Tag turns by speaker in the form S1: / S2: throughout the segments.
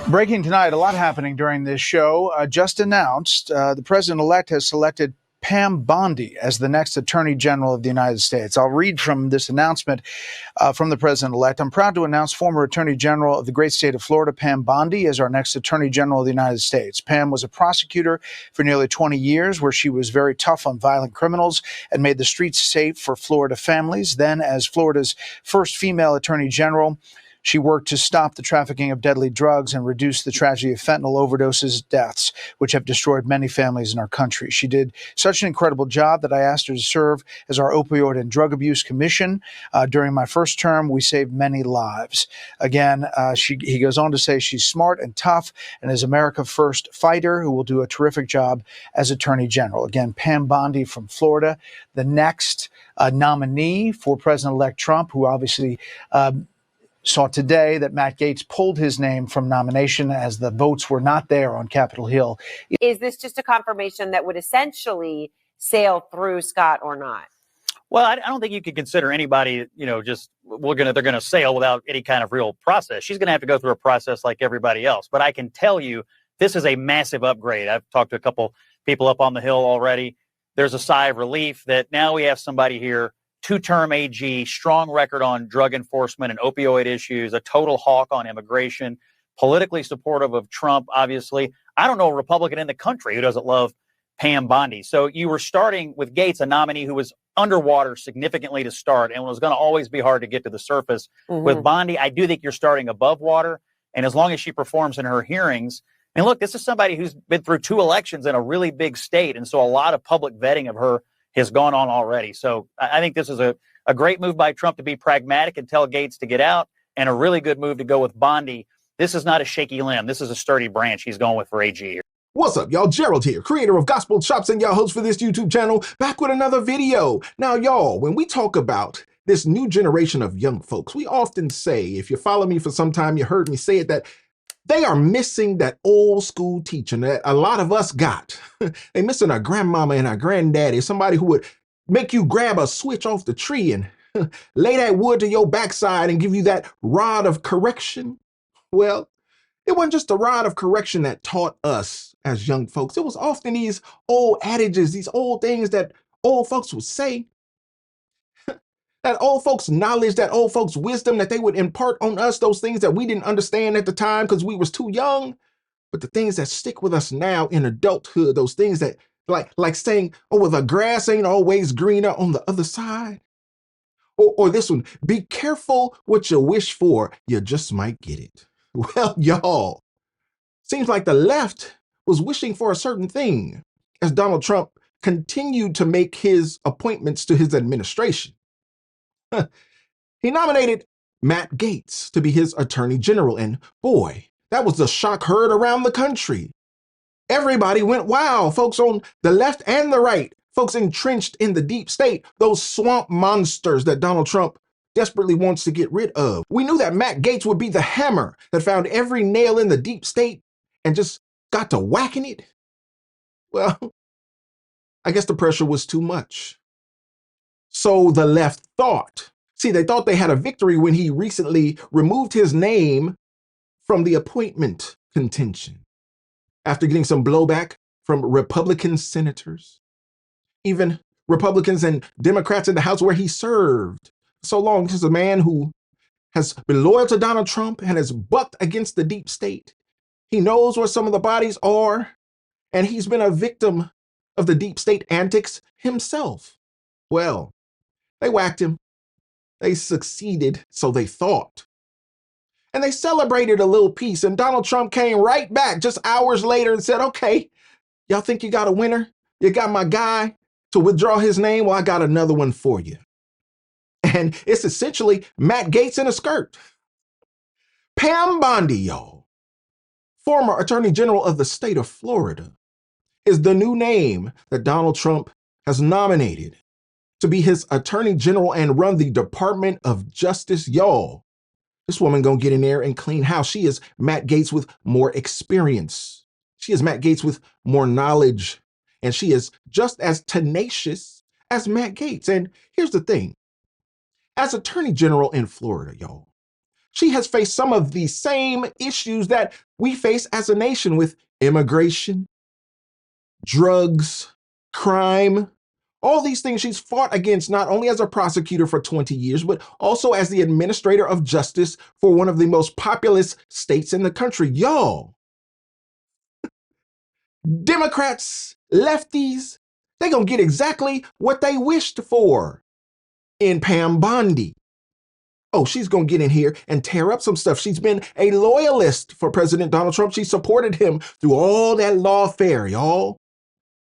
S1: Breaking tonight, a lot happening during this show. Just announced, the president-elect has selected Pam Bondi as the next Attorney General of the United States. I'll read from this announcement from the president-elect. I'm proud to announce former Attorney General of the great state of Florida, Pam Bondi, as our next Attorney General of the United States. Pam was a prosecutor for nearly 20 years, where she was very tough on violent criminals and made the streets safe for Florida families. Then, as Florida's first female Attorney General, she worked to stop the trafficking of deadly drugs and reduce the tragedy of fentanyl overdoses deaths, which have destroyed many families in our country. She did such an incredible job that I asked her to serve as our Opioid and Drug Abuse Commission. During my first term, we saved many lives. Again, he goes on to say she's smart and tough and is America's first fighter who will do a terrific job as Attorney General. Again, Pam Bondi from Florida, the next nominee for President-elect Trump, who obviously saw today that Matt Gaetz pulled his name from nomination as the votes were not there on Capitol Hill.
S2: Is this just a confirmation that would essentially sail through, Scott, or not?
S3: Well, I don't think you could consider anybody, just they're going to sail without any kind of real process. She's going to have to go through a process like everybody else. But I can tell you, this is a massive upgrade. I've talked to a couple people up on the Hill already. There's a sigh of relief that now we have somebody here, two-term AG, strong record on drug enforcement and opioid issues, a total hawk on immigration, politically supportive of Trump, obviously. I don't know a Republican in the country who doesn't love Pam Bondi. So you were starting with Gaetz, a nominee who was underwater significantly to start and was going to always be hard to get to the surface. Mm-hmm. With Bondi, I do think you're starting above water. And as long as she performs in her hearings, and look, this is somebody who's been through 2 elections in a really big state. And so a lot of public vetting of her has gone on already. So I think this is a great move by Trump to be pragmatic and tell Gaetz to get out, and a really good move to go with Bondi. This is not a shaky limb. This is a sturdy branch he's going with for AG here.
S4: What's up, y'all? Gerald here, creator of Gospel Chops and y'all host for this YouTube channel, back with another video. Now, y'all, when we talk about this new generation of young folks, we often say, if you follow me for some time, you heard me say it, that they are missing that old school teaching that a lot of us got. They missing our grandmama and our granddaddy, somebody who would make you grab a switch off the tree and lay that wood to your backside and give you that rod of correction. Well, it wasn't just the rod of correction that taught us as young folks. It was often these old adages, these old things that old folks would say, that old folks' knowledge, that old folks' wisdom that they would impart on us, those things that we didn't understand at the time because we was too young, but the things that stick with us now in adulthood, those things that like saying, oh, well, the grass ain't always greener on the other side. Or this one, be careful what you wish for, you just might get it. Well, y'all, seems like the left was wishing for a certain thing as Donald Trump continued to make his appointments to his administration. He nominated Matt Gaetz to be his Attorney General, and boy, that was the shock heard around the country. Everybody went, wow, folks on the left and the right, folks entrenched in the deep state, those swamp monsters that Donald Trump desperately wants to get rid of. We knew that Matt Gaetz would be the hammer that found every nail in the deep state and just got to whacking it. Well, I guess the pressure was too much. So the left thought. See, they thought they had a victory when he recently removed his name from the appointment contention after getting some blowback from Republican senators, even Republicans and Democrats in the House where he served so long. This is a man who has been loyal to Donald Trump and has bucked against the deep state. He knows where some of the bodies are, and he's been a victim of the deep state antics himself. Well, they whacked him. They succeeded, so they thought. And they celebrated a little piece, and Donald Trump came right back just hours later and said, okay, y'all think you got a winner? You got my guy to withdraw his name? Well, I got another one for you. And it's essentially Matt Gaetz in a skirt. Pam Bondi, y'all, former Attorney General of the state of Florida, is the new name that Donald Trump has nominated to be his Attorney General and run the Department of Justice. Y'all, this woman gonna get in there and clean house. She is Matt Gaetz with more experience. She is Matt Gaetz with more knowledge. And she is just as tenacious as Matt Gaetz. And here's the thing. As Attorney General in Florida, y'all, She has faced some of the same issues that we face as a nation with immigration, drugs, crime, all these things she's fought against, not only as a prosecutor for 20 years, but also as the administrator of justice for one of the most populous states in the country. Y'all, Democrats, lefties, they're going to get exactly what they wished for in Pam Bondi. Oh, she's going to get in here and tear up some stuff. She's been a loyalist for President Donald Trump. She supported him through all that lawfare, y'all.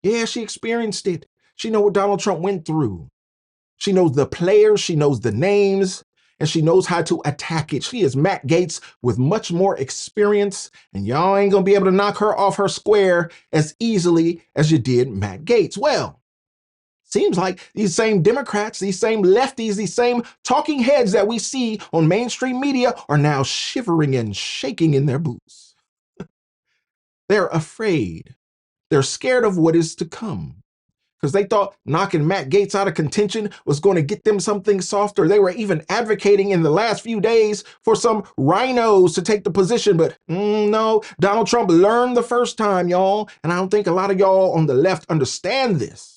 S4: Yeah, she experienced it. She knows what Donald Trump went through. She knows the players, she knows the names, and she knows how to attack it. She is Matt Gaetz with much more experience, and y'all ain't going to be able to knock her off her square as easily as you did Matt Gaetz. Well, seems like these same Democrats, these same lefties, these same talking heads that we see on mainstream media are now shivering and shaking in their boots. They're afraid. They're scared of what is to come because they thought knocking Matt Gaetz out of contention was going to get them something softer. They were even advocating in the last few days for some rhinos to take the position. But no, Donald Trump learned the first time, y'all. And I don't think a lot of y'all on the left understand this.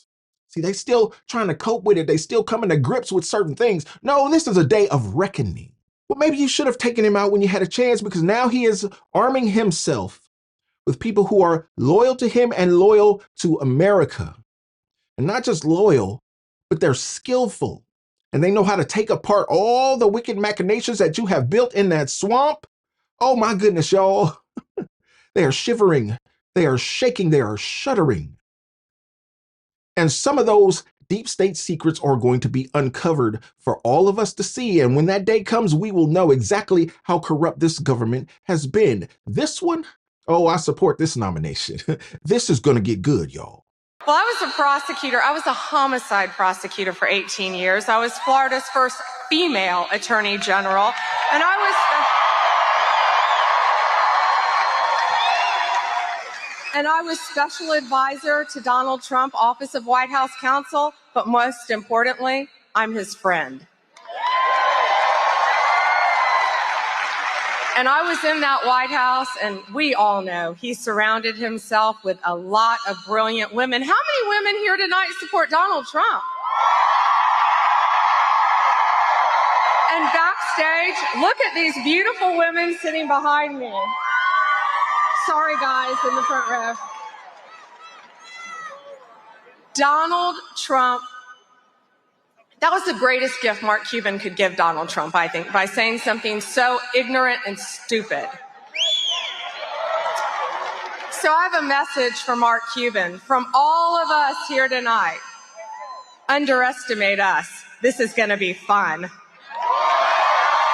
S4: See, they still trying to cope with it. They still coming to grips with certain things. No, this is a day of reckoning. Well, maybe you should have taken him out when you had a chance, because now he is arming himself with people who are loyal to him and loyal to America. And not just loyal, but they're skillful. And they know how to take apart all the wicked machinations that you have built in that swamp. Oh my goodness, y'all. They are shivering. They are shaking. They are shuddering. And some of those deep state secrets are going to be uncovered for all of us to see. And when that day comes, we will know exactly how corrupt this government has been. This one, oh, I support this nomination. This is going to get good, y'all.
S5: Well, I was a prosecutor. I was a homicide prosecutor for 18 years. I was Florida's first female attorney general. And I was special advisor to Donald Trump, Office of White House Counsel, but most importantly, I'm his friend. And I was in that White House, and we all know he surrounded himself with a lot of brilliant women. How many women here tonight support Donald Trump? And backstage, look at these beautiful women sitting behind me. Sorry, guys, in the front row. Donald Trump, that was the greatest gift Mark Cuban could give Donald Trump, I think, by saying something so ignorant and stupid. So I have a message for Mark Cuban. From all of us here tonight, underestimate us. This is going to be fun.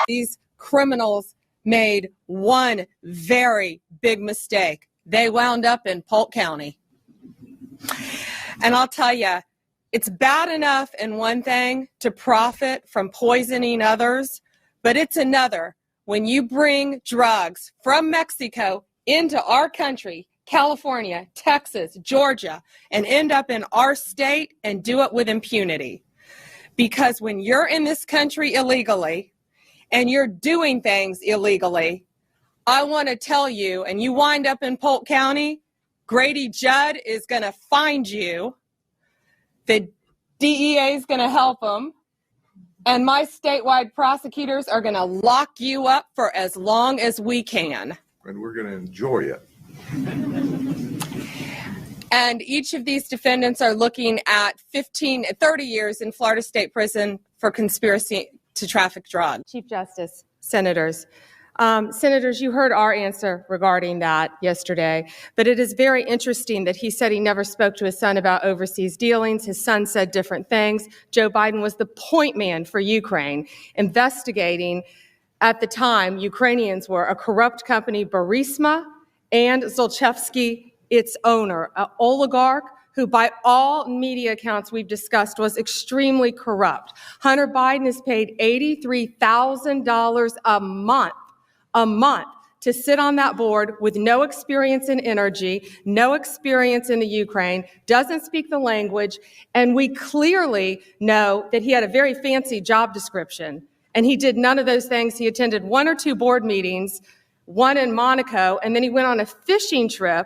S6: These criminals made one very big mistake. They wound up in Polk County. And I'll tell you, it's bad enough in one thing to profit from poisoning others, but it's another when you bring drugs from Mexico into our country, California, Texas, Georgia, and end up in our state and do it with impunity. Because when you're in this country illegally, and you're doing things illegally, I want to tell you, and you wind up in Polk County, Grady Judd is going to find you, the DEA is going to help them, and my statewide prosecutors are going to lock you up for as long as we can.
S7: And we're going to enjoy it.
S6: And each of these defendants are looking at 30 years in Florida State Prison for conspiracy to traffic drugs. Chief Justice, Senators. Senators, you heard our answer regarding that yesterday, but it is very interesting that he said he never spoke to his son about overseas dealings. His son said different things. Joe Biden was the point man for Ukraine, investigating at the time Ukrainians were a corrupt company, Burisma, and Zlochevsky, its owner, an oligarch who by all media accounts we've discussed was extremely corrupt. Hunter Biden is paid $83,000 a month to sit on that board with no experience in energy, no experience in the Ukraine, doesn't speak the language, and we clearly know that he had a very fancy job description And he did none of those things. He attended 1 or 2 board meetings, one in Monaco, and then he went on a fishing trip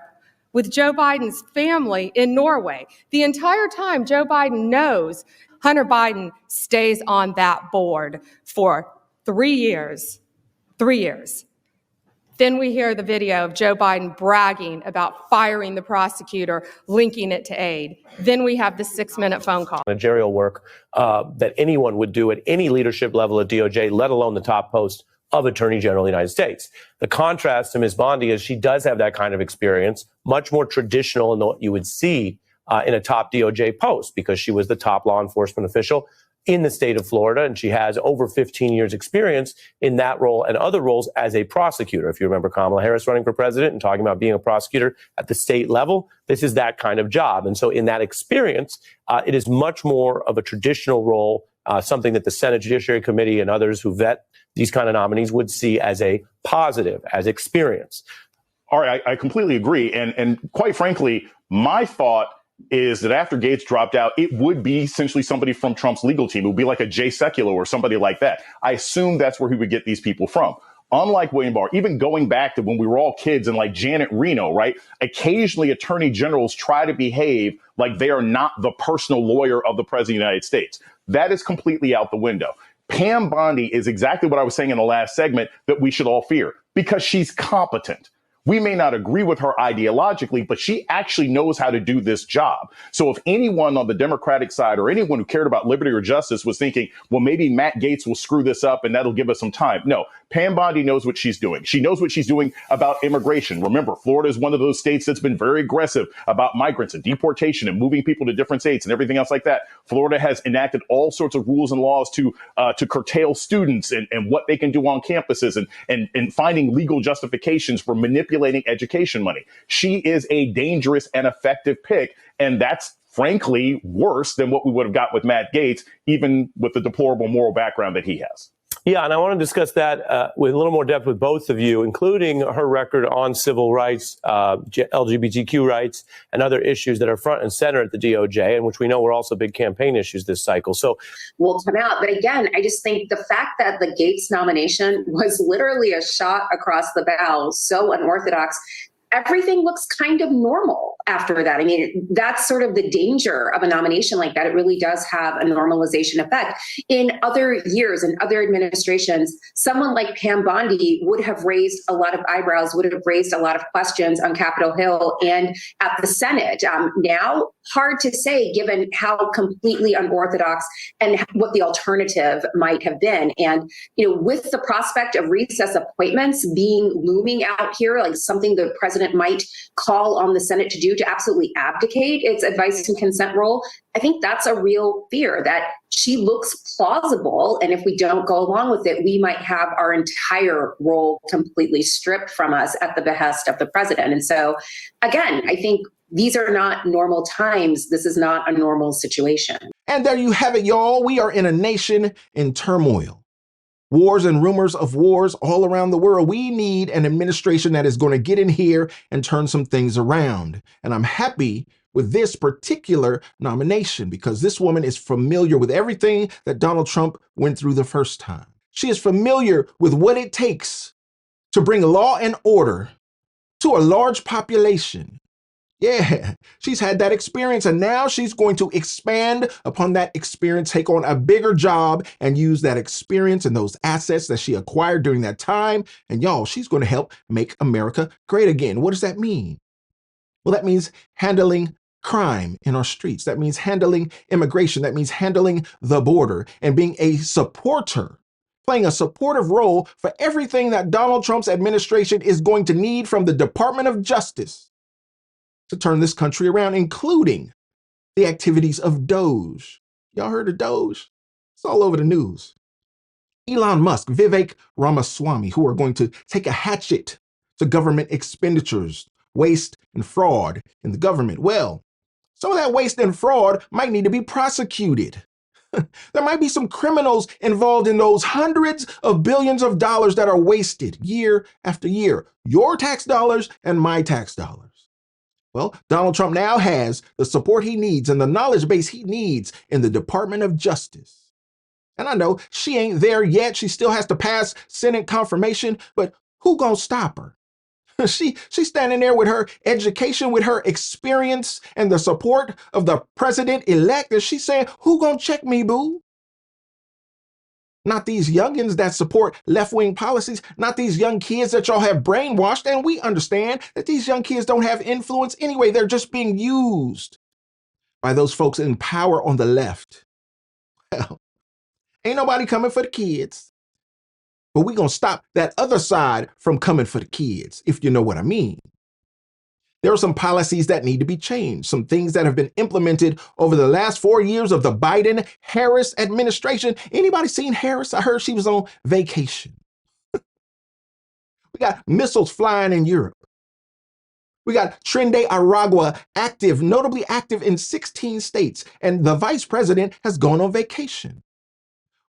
S6: with Joe Biden's family in Norway. The entire time, Joe Biden knows Hunter Biden stays on that board for 3 years. 3 years. Then we hear the video of Joe Biden bragging about firing the prosecutor, linking it to aid. Then we have the 6-minute phone call.
S8: Managerial work that anyone would do at any leadership level at DOJ, let alone the top post of Attorney General of the United States. The contrast to Ms. Bondi is she does have that kind of experience, much more traditional than what you would see in a top DOJ post, because she was the top law enforcement official in the state of Florida, and she has over 15 years experience in that role and other roles as a prosecutor. If you remember Kamala Harris running for president and talking about being a prosecutor at the state level, this is that kind of job. And so in that experience, it is much more of a traditional role, something that the Senate Judiciary Committee and others who vet these kind of nominees would see as a positive, as experience.
S9: All right, I completely agree. And quite frankly, my thought is that after Gates dropped out, it would be essentially somebody from Trump's legal team. It would be like a Jay Sekulow or somebody like that. I assume that's where he would get these people from. Unlike William Barr, even going back to when we were all kids and like Janet Reno, right? Occasionally attorney generals try to behave like they are not the personal lawyer of the president of the United States. That is completely out the window. Pam Bondi is exactly what I was saying in the last segment that we should all fear, because she's competent. We may not agree with her ideologically, but she actually knows how to do this job. So if anyone on the Democratic side or anyone who cared about liberty or justice was thinking, well, maybe Matt Gaetz will screw this up and that'll give us some time. No, Pam Bondi knows what she's doing. She knows what she's doing about immigration. Remember, Florida is one of those states that's been very aggressive about migrants and deportation and moving people to different states and everything else like that. Florida has enacted all sorts of rules and laws to curtail students and what they can do on campuses and finding legal justifications for manipulating education money. She is a dangerous and effective pick, and that's frankly worse than what we would have got with Matt Gaetz, even with the deplorable moral background that he has.
S8: Yeah, and I want to discuss that with a little more depth with both of you, including her record on civil rights, LGBTQ rights, and other issues that are front and center at the DOJ, and which we know were also big campaign issues this cycle. So
S10: will come out. But again, I just think the fact that the Gaetz nomination was literally a shot across the bow, so unorthodox, everything looks kind of normal after that. I mean, that's sort of the danger of a nomination like that. It really does have a normalization effect. In other years, in other administrations, someone like Pam Bondi would have raised a lot of eyebrows, would have raised a lot of questions on Capitol Hill and at the Senate. Now, hard to say, given how completely unorthodox and what the alternative might have been. And, you know, with the prospect of recess appointments looming out here, like something the president might call on the Senate to do to absolutely abdicate its advice and consent role, I think that's a real fear that she looks plausible. And if we don't go along with it, we might have our entire role completely stripped from us at the behest of the president. And so, again, I think these are not normal times. This is not a normal situation.
S4: And there you have it, y'all. We are in a nation in turmoil. Wars and rumors of wars all around the world. We need an administration that is going to get in here and turn some things around. And I'm happy with this particular nomination because this woman is familiar with everything that Donald Trump went through the first time. She is familiar with what it takes to bring law and order to a large population. Yeah, she's had that experience, and now she's going to expand upon that experience, take on a bigger job, and use that experience and those assets that she acquired during that time. And y'all, she's going to help make America great again. What does that mean? Well, that means handling crime in our streets. That means handling immigration. That means handling the border and being a supporter, playing a supportive role for everything that Donald Trump's administration is going to need from the Department of Justice to turn this country around, including the activities of Doge. Y'all heard of Doge? It's all over the news. Elon Musk, Vivek Ramaswamy, who are going to take a hatchet to government expenditures, waste and fraud in the government. Well, some of that waste and fraud might need to be prosecuted. There might be some criminals involved in those hundreds of billions of dollars that are wasted year after year. Your tax dollars and my tax dollars. Well, Donald Trump now has the support he needs and the knowledge base he needs in the Department of Justice And I know she ain't there yet. She still has to pass Senate confirmation, but who gonna stop her? She's standing there with her education, with her experience and the support of the president-elect, and she's saying, who gonna check me, boo? Not these youngins that support left-wing policies, not these young kids that y'all have brainwashed, and we understand that these young kids don't have influence anyway. They're just being used by those folks in power on the left. Well, ain't nobody coming for the kids. But we're going to stop that other side from coming for the kids, if you know what I mean. There are some policies that need to be changed, some things that have been implemented over the last 4 years of the Biden-Harris administration. Anybody seen Harris? I heard she was on vacation. We got missiles flying in Europe. We got Trinidad Aragua active, notably active in 16 states, and the vice president has gone on vacation.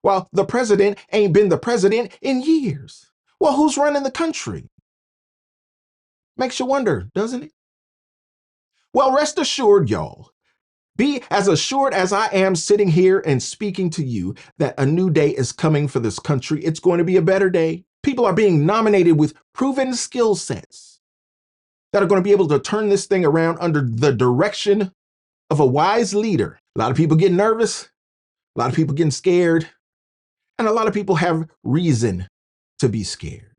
S4: While the president ain't been the president in years. Well, who's running the country? Makes you wonder, doesn't it? Well, rest assured, y'all, be as assured as I am sitting here and speaking to you that a new day is coming for this country. It's going to be a better day. People are being nominated with proven skill sets that are going to be able to turn this thing around under the direction of a wise leader. A lot of people get nervous, a lot of people getting scared, and a lot of people have reason to be scared.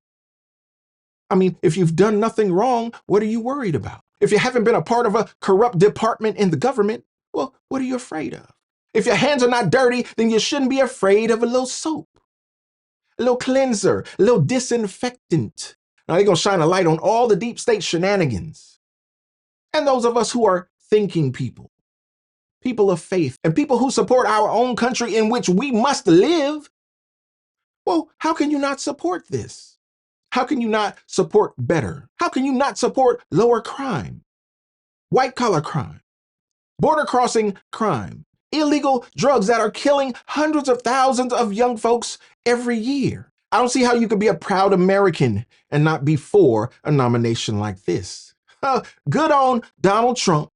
S4: I mean, if you've done nothing wrong, what are you worried about? If you haven't been a part of a corrupt department in the government, well, what are you afraid of? If your hands are not dirty, then you shouldn't be afraid of a little soap, a little cleanser, a little disinfectant. Now they're going to shine a light on all the deep state shenanigans. And those of us who are thinking people, people of faith, and people who support our own country in which we must live, well, how can you not support this? How can you not support better? How can you not support lower crime, white-collar crime, border-crossing crime, illegal drugs that are killing hundreds of thousands of young folks every year? I don't see how you could be a proud American and not be for a nomination like this. Good on Donald Trump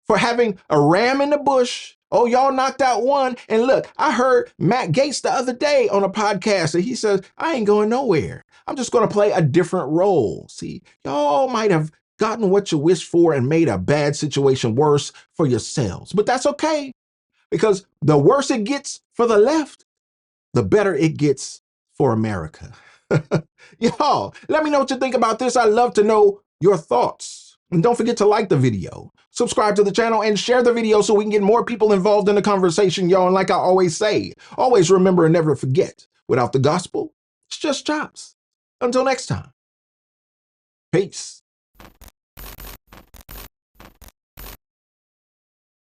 S4: for having a ram in the bush. Oh, y'all knocked out one. And look, I heard Matt Gaetz the other day on a podcast, and he says, I ain't going nowhere. I'm just going to play a different role. See, y'all might have gotten what you wished for and made a bad situation worse for yourselves. But that's okay, because the worse it gets for the left, the better it gets for America. Y'all, let me know what you think about this. I'd love to know your thoughts. And don't forget to like the video, subscribe to the channel, and share the video so we can get more people involved in the conversation, y'all. And like I always say, always remember and never forget, without the gospel, it's just chops. Until next time, peace.